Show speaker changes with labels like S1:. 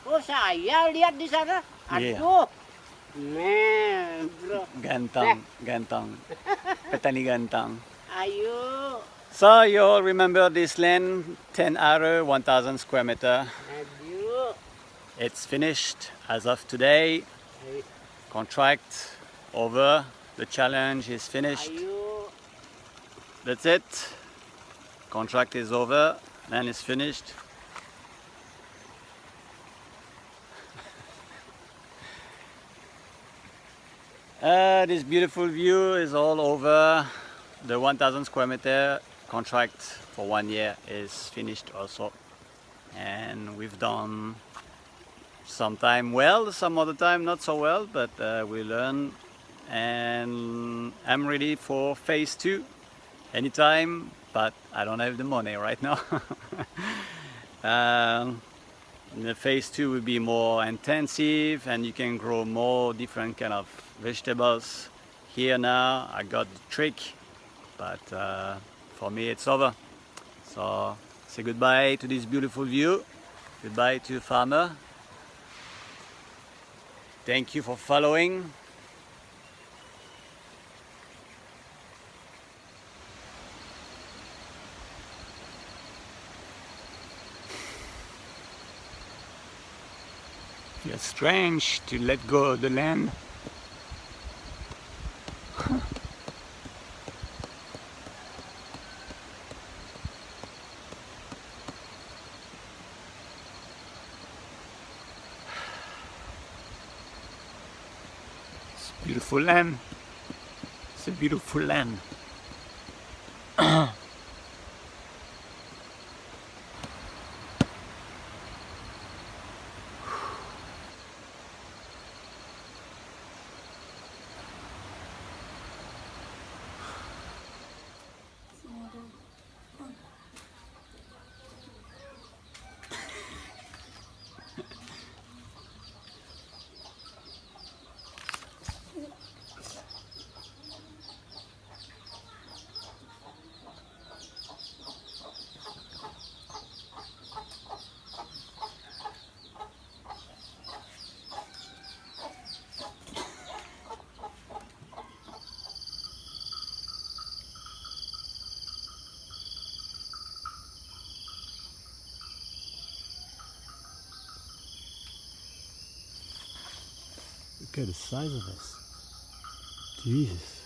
S1: Oh saya lihat di sana.
S2: Iya.
S1: Aduh. Men, bro.
S2: Gantang, gantang. Petani gantang.
S1: Ayo.
S2: So you all remember this land, 10 acre, 1,000 square meter.
S1: Ayo.
S2: It's finished as of today.
S1: Ayo.
S2: Contract over. The challenge is finished.
S1: Ayo.
S2: That's it. Contract is over. Land is finished. This beautiful view is all over. The 1,000 square meter contract for 1 year is finished also. And we've done some time well, some other time not so well, but we learn. And I'm ready for phase 2 anytime, but I don't have the money right now. The phase 2 will be more intensive and you can grow more different kind of vegetables. Here now I got the trick, but for me it's over. So say goodbye to this beautiful view, goodbye to farmer. Thank you for following. Feels strange to let go of the land. It's a beautiful land. It's a beautiful land. Look at the size of this. Jesus.